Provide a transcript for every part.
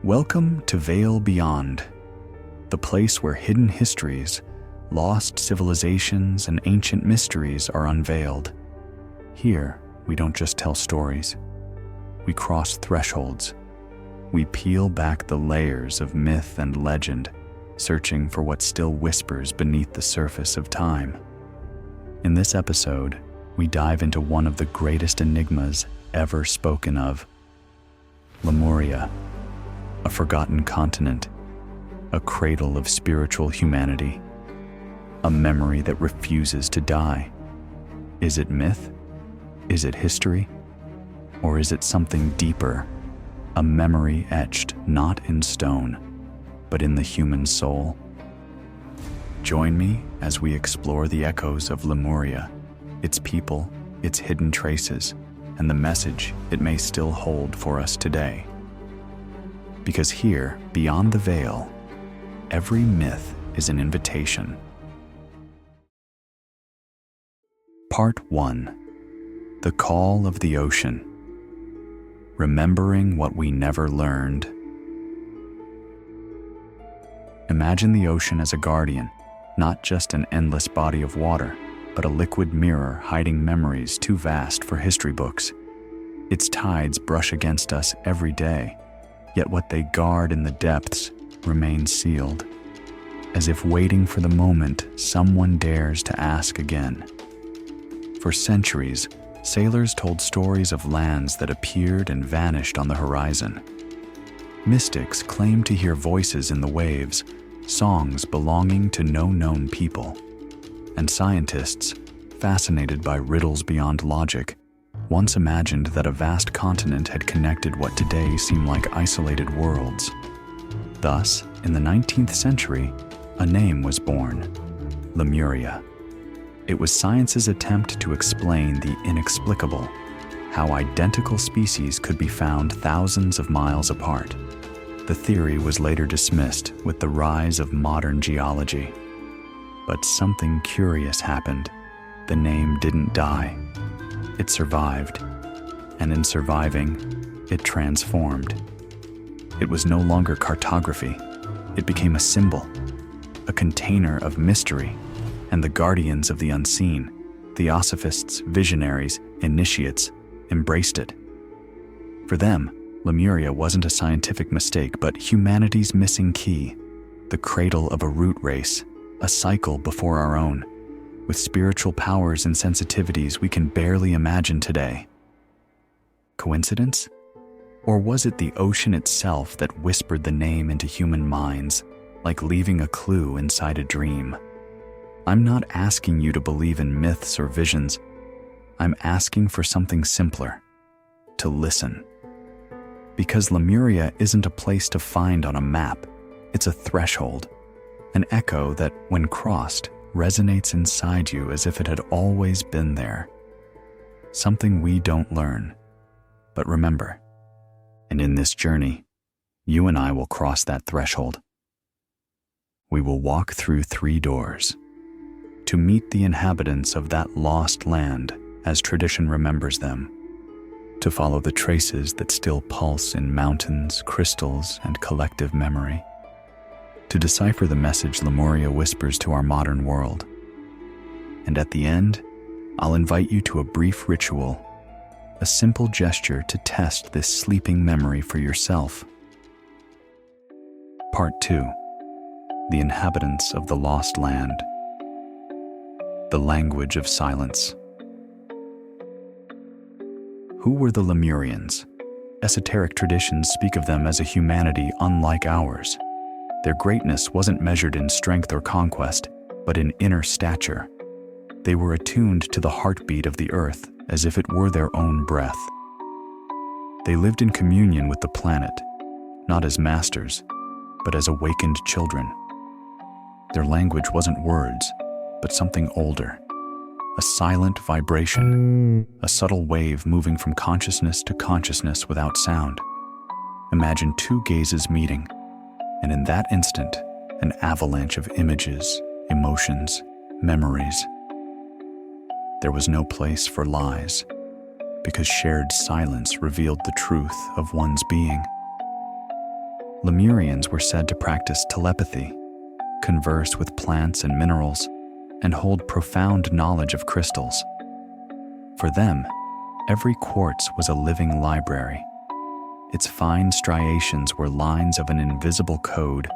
Welcome to Veil Beyond, the place where hidden histories, lost civilizations, and ancient mysteries are unveiled. Here, we don't just tell stories. We cross thresholds. We peel back the layers of myth and legend, searching for what still whispers beneath the surface of time. In this episode, we dive into one of the greatest enigmas ever spoken of: Lemuria, a forgotten continent, a cradle of spiritual humanity, a memory that refuses to die. Is it myth? Is it history? Or is it something deeper, a memory etched not in stone, but in the human soul? Join me as we explore the echoes of Lemuria, its people, its hidden traces, and the message it may still hold for us today. Because here, beyond the veil, every myth is an invitation. Part 1. The Call of the Ocean. Remembering what we never learned. Imagine the ocean as a guardian, not just an endless body of water, but a liquid mirror hiding memories too vast for history books. Its tides brush against us every day, yet what they guard in the depths remains sealed, as if waiting for the moment someone dares to ask again. For centuries, sailors told stories of lands that appeared and vanished on the horizon. Mystics claimed to hear voices in the waves, songs belonging to no known people. And scientists, fascinated by riddles beyond logic, once imagined that a vast continent had connected what today seem like isolated worlds. Thus, in the 19th century, a name was born: Lemuria. It was science's attempt to explain the inexplicable, how identical species could be found thousands of miles apart. The theory was later dismissed with the rise of modern geology. But something curious happened. The name didn't die. It survived, and in surviving, it transformed. It was no longer cartography. It became a symbol, a container of mystery, and the guardians of the unseen, theosophists, visionaries, initiates, embraced it. For them, Lemuria wasn't a scientific mistake, but humanity's missing key, the cradle of a root race, a cycle before our own, with spiritual powers and sensitivities we can barely imagine today. Coincidence? Or was it the ocean itself that whispered the name into human minds, like leaving a clue inside a dream? I'm not asking you to believe in myths or visions. I'm asking for something simpler: to listen. Because Lemuria isn't a place to find on a map, it's a threshold, an echo that, when crossed, resonates inside you as if it had always been there. Something we don't learn, but remember. And in this journey, you and I will cross that threshold. We will walk through 3 doors to meet the inhabitants of that lost land as tradition remembers them, to follow the traces that still pulse in mountains, crystals, and collective memory, to decipher the message Lemuria whispers to our modern world. And at the end, I'll invite you to a brief ritual, a simple gesture to test this sleeping memory for yourself. Part 2. The Inhabitants of the Lost Land. The Language of Silence. Who were the Lemurians? Esoteric traditions speak of them as a humanity unlike ours. Their greatness wasn't measured in strength or conquest, but in inner stature. They were attuned to the heartbeat of the earth as if it were their own breath. They lived in communion with the planet, not as masters, but as awakened children. Their language wasn't words, but something older, a silent vibration, a subtle wave moving from consciousness to consciousness without sound. Imagine 2 gazes meeting, and in that instant, an avalanche of images, emotions, memories. There was no place for lies, because shared silence revealed the truth of one's being. Lemurians were said to practice telepathy, converse with plants and minerals, and hold profound knowledge of crystals. For them, every quartz was a living library. Its fine striations were lines of an invisible code,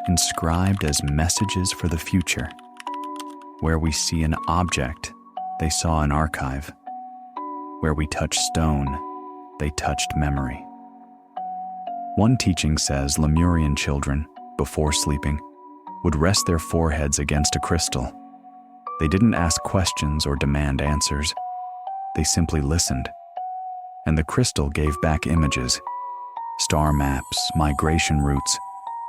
inscribed as messages for the future. Where we see an object, they saw an archive. Where we touch stone, they touched memory. One teaching says Lemurian children, before sleeping, would rest their foreheads against a crystal. They didn't ask questions or demand answers. They simply listened. And the crystal gave back images, star maps, migration routes,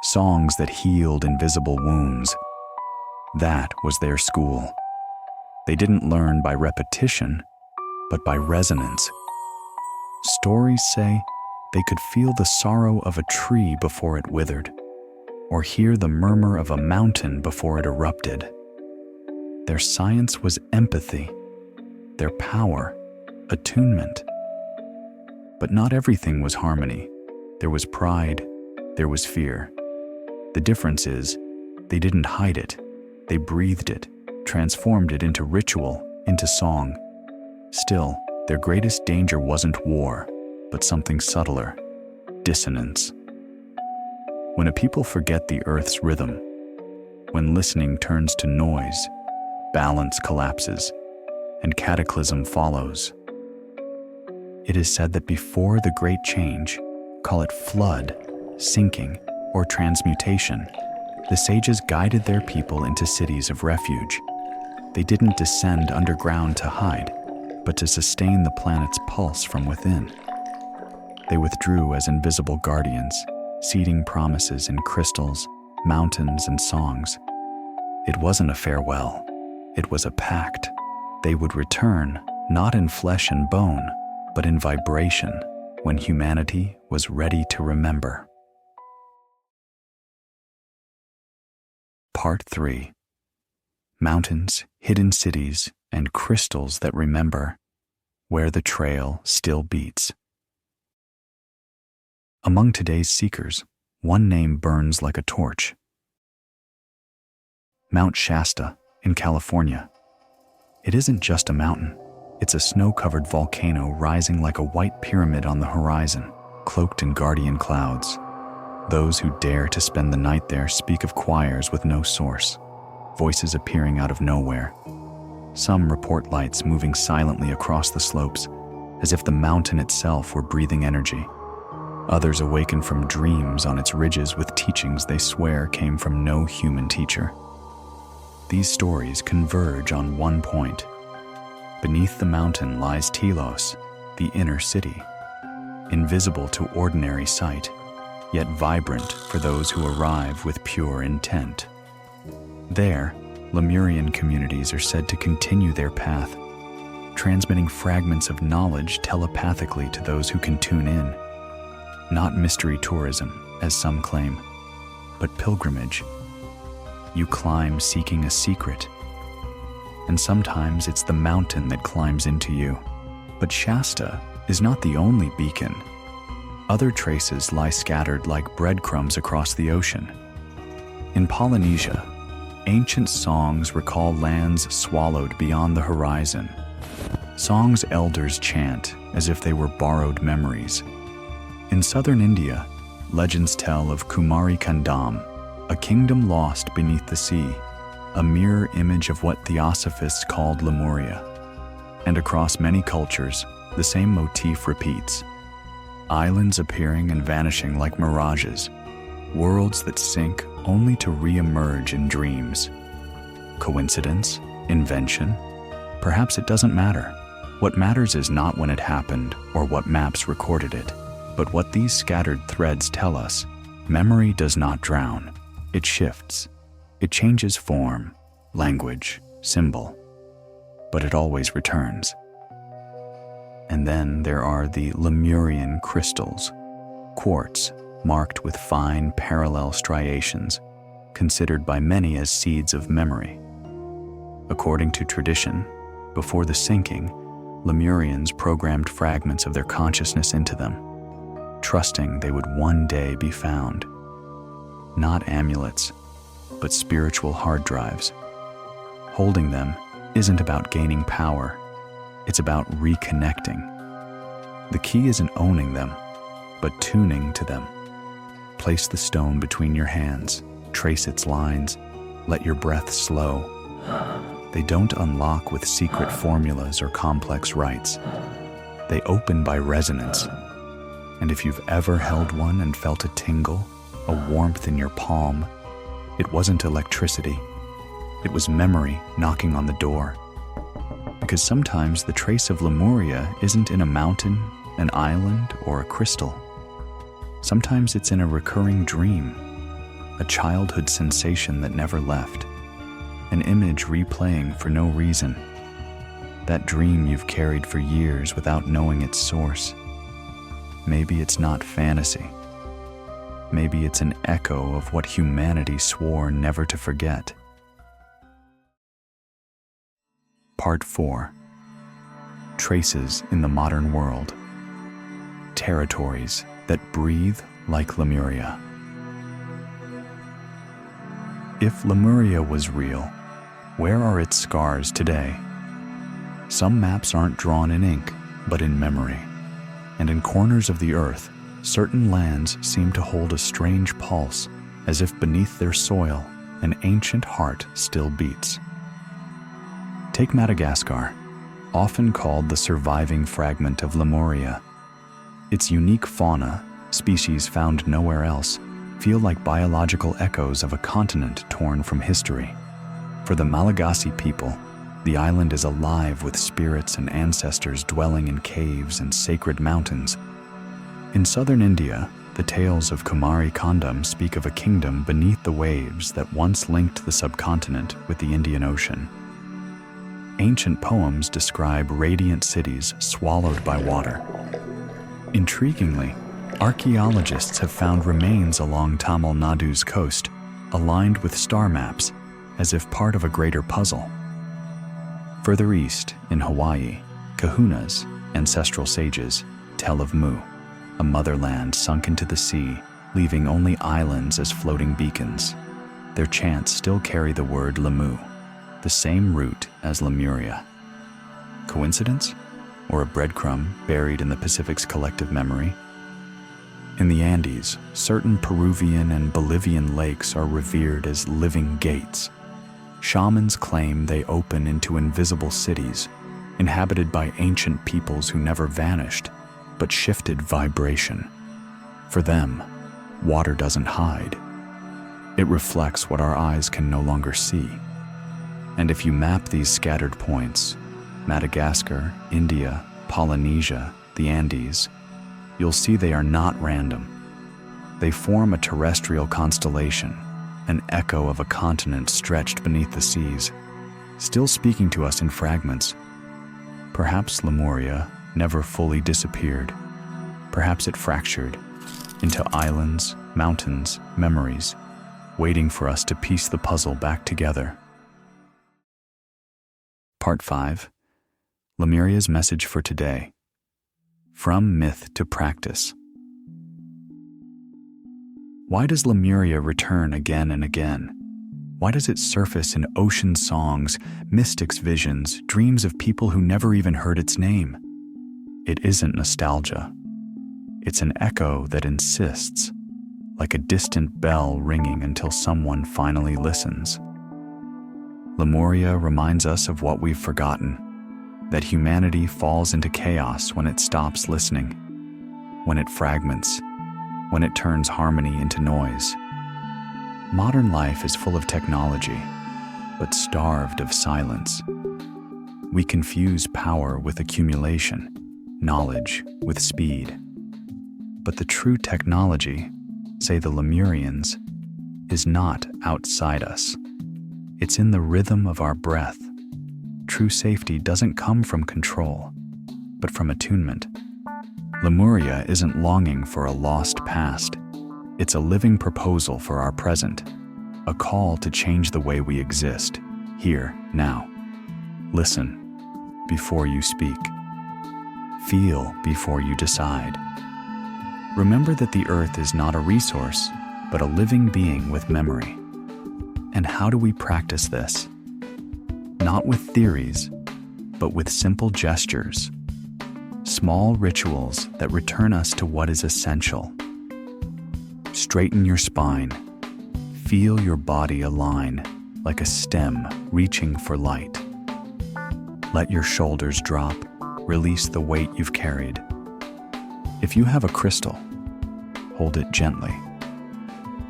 songs that healed invisible wounds. That was their school. They didn't learn by repetition, but by resonance. Stories say they could feel the sorrow of a tree before it withered, or hear the murmur of a mountain before it erupted. Their science was empathy, their power, attunement. But not everything was harmony. There was pride, there was fear. The difference is, they didn't hide it. They breathed it, transformed it into ritual, into song. Still, their greatest danger wasn't war, but something subtler, dissonance. When a people forget the earth's rhythm, when listening turns to noise, balance collapses, and cataclysm follows. It is said that before the Great Change, call it flood, sinking, or transmutation, the sages guided their people into cities of refuge. They didn't descend underground to hide, but to sustain the planet's pulse from within. They withdrew as invisible guardians, seeding promises in crystals, mountains, and songs. It wasn't a farewell, it was a pact. They would return, not in flesh and bone, but in vibration, when humanity was ready to remember. Part 3. Mountains, hidden cities, and crystals that remember, where the trail still beats. Among today's seekers, one name burns like a torch. Mount Shasta in California. It isn't just a mountain. It's a snow-covered volcano rising like a white pyramid on the horizon, cloaked in guardian clouds. Those who dare to spend the night there speak of choirs with no source, voices appearing out of nowhere. Some report lights moving silently across the slopes, as if the mountain itself were breathing energy. Others awaken from dreams on its ridges with teachings they swear came from no human teacher. These stories converge on one point. Beneath the mountain lies Telos, the inner city, invisible to ordinary sight, yet vibrant for those who arrive with pure intent. There, Lemurian communities are said to continue their path, transmitting fragments of knowledge telepathically to those who can tune in. Not mystery tourism, as some claim, but pilgrimage. You climb seeking a secret, and sometimes it's the mountain that climbs into you. But Shasta is not the only beacon. Other traces lie scattered like breadcrumbs across the ocean. In Polynesia, ancient songs recall lands swallowed beyond the horizon. Songs elders chant as if they were borrowed memories. In southern India, legends tell of Kumari Kandam, a kingdom lost beneath the sea, a mirror image of what theosophists called Lemuria. And across many cultures, the same motif repeats. Islands appearing and vanishing like mirages, worlds that sink only to re-emerge in dreams. Coincidence? Invention? Perhaps it doesn't matter. What matters is not when it happened or what maps recorded it, but what these scattered threads tell us. Memory does not drown. It shifts. It changes form, language, symbol, but it always returns. And then there are the Lemurian crystals, quartz marked with fine parallel striations, considered by many as seeds of memory. According to tradition, before the sinking, Lemurians programmed fragments of their consciousness into them, trusting they would one day be found. Not amulets, but spiritual hard drives. Holding them isn't about gaining power, it's about reconnecting. The key isn't owning them, but tuning to them. Place the stone between your hands, trace its lines, let your breath slow. They don't unlock with secret formulas or complex rites. They open by resonance. And if you've ever held one and felt a tingle, a warmth in your palm, it wasn't electricity. It was memory knocking on the door. Because sometimes the trace of Lemuria isn't in a mountain, an island, or a crystal. Sometimes it's in a recurring dream, a childhood sensation that never left, an image replaying for no reason. That dream you've carried for years without knowing its source. Maybe it's not fantasy. Maybe it's an echo of what humanity swore never to forget. Part 4. Traces in the modern world. Territories that breathe like Lemuria. If Lemuria was real, where are its scars today? Some maps aren't drawn in ink, but in memory. And in corners of the earth, certain lands seem to hold a strange pulse, as if beneath their soil, an ancient heart still beats. Take Madagascar, often called the surviving fragment of Lemuria. Its unique fauna, species found nowhere else, feel like biological echoes of a continent torn from history. For the Malagasy people, the island is alive with spirits and ancestors dwelling in caves and sacred mountains. In southern India, the tales of Kumari Kondam speak of a kingdom beneath the waves that once linked the subcontinent with the Indian Ocean. Ancient poems describe radiant cities swallowed by water. Intriguingly, archaeologists have found remains along Tamil Nadu's coast, aligned with star maps, as if part of a greater puzzle. Further east, in Hawaii, kahunas, ancestral sages, tell of Mu, a motherland sunk into the sea, leaving only islands as floating beacons. Their chants still carry the word Lemu, the same root as Lemuria. Coincidence? Or a breadcrumb buried in the Pacific's collective memory? In the Andes, certain Peruvian and Bolivian lakes are revered as living gates. Shamans claim they open into invisible cities, inhabited by ancient peoples who never vanished, but shifted vibration. For them, water doesn't hide. It reflects what our eyes can no longer see. And if you map these scattered points, Madagascar, India, Polynesia, the Andes, you'll see they are not random. They form a terrestrial constellation, an echo of a continent stretched beneath the seas, still speaking to us in fragments. Perhaps Lemuria never fully disappeared. Perhaps it fractured into islands, mountains, memories, waiting for us to piece the puzzle back together. Part 5. Lemuria's message for today. From myth to practice. Why does Lemuria return again and again? Why does it surface in ocean songs, mystics' visions, dreams of people who never even heard its name? It isn't nostalgia. It's an echo that insists, like a distant bell ringing until someone finally listens. Lemuria reminds us of what we've forgotten, that humanity falls into chaos when it stops listening, when it fragments, when it turns harmony into noise. Modern life is full of technology, but starved of silence. We confuse power with accumulation, knowledge with speed. But the true technology, say the Lemurians, is not outside us. It's in the rhythm of our breath. True safety doesn't come from control, but from attunement. Lemuria isn't longing for a lost past. It's a living proposal for our present, a call to change the way we exist, here, now. Listen before you speak. Feel before you decide. Remember that the Earth is not a resource, but a living being with memory. And how do we practice this? Not with theories, but with simple gestures. Small rituals that return us to what is essential. Straighten your spine. Feel your body align like a stem reaching for light. Let your shoulders drop. Release the weight you've carried. If you have a crystal, hold it gently.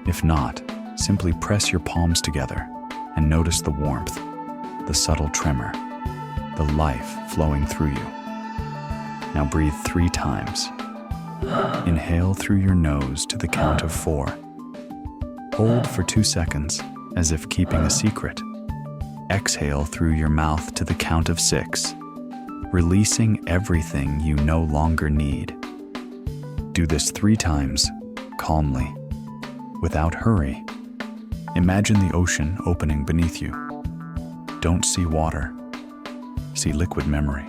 If not, simply press your palms together and notice the warmth, the subtle tremor, the life flowing through you. Now breathe 3 times. Inhale through your nose to the count of 4. Hold for 2 seconds, as if keeping a secret. Exhale through your mouth to the count of 6, releasing everything you no longer need. Do this 3 times, calmly, without hurry. Imagine the ocean opening beneath you. Don't see water, see liquid memory.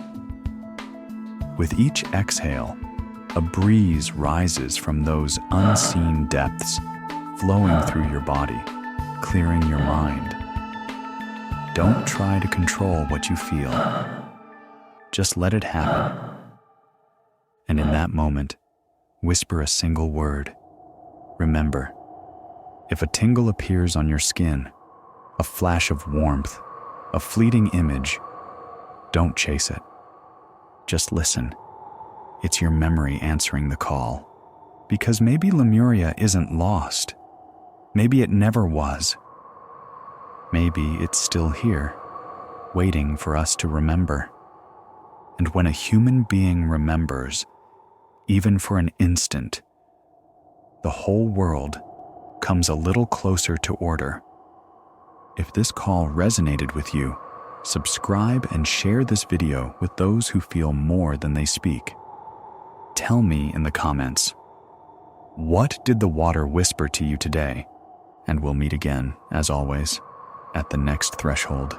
With each exhale, a breeze rises from those unseen depths, flowing through your body, clearing your mind. Don't try to control what you feel. Just let it happen. And in that moment, whisper a single word. Remember, if a tingle appears on your skin, a flash of warmth, a fleeting image, don't chase it. Just listen. It's your memory answering the call. Because maybe Lemuria isn't lost. Maybe it never was. Maybe it's still here, waiting for us to remember. And when a human being remembers, even for an instant, the whole world comes a little closer to order. If this call resonated with you, subscribe and share this video with those who feel more than they speak. Tell me in the comments, what did the water whisper to you today? And we'll meet again, as always, at the next threshold.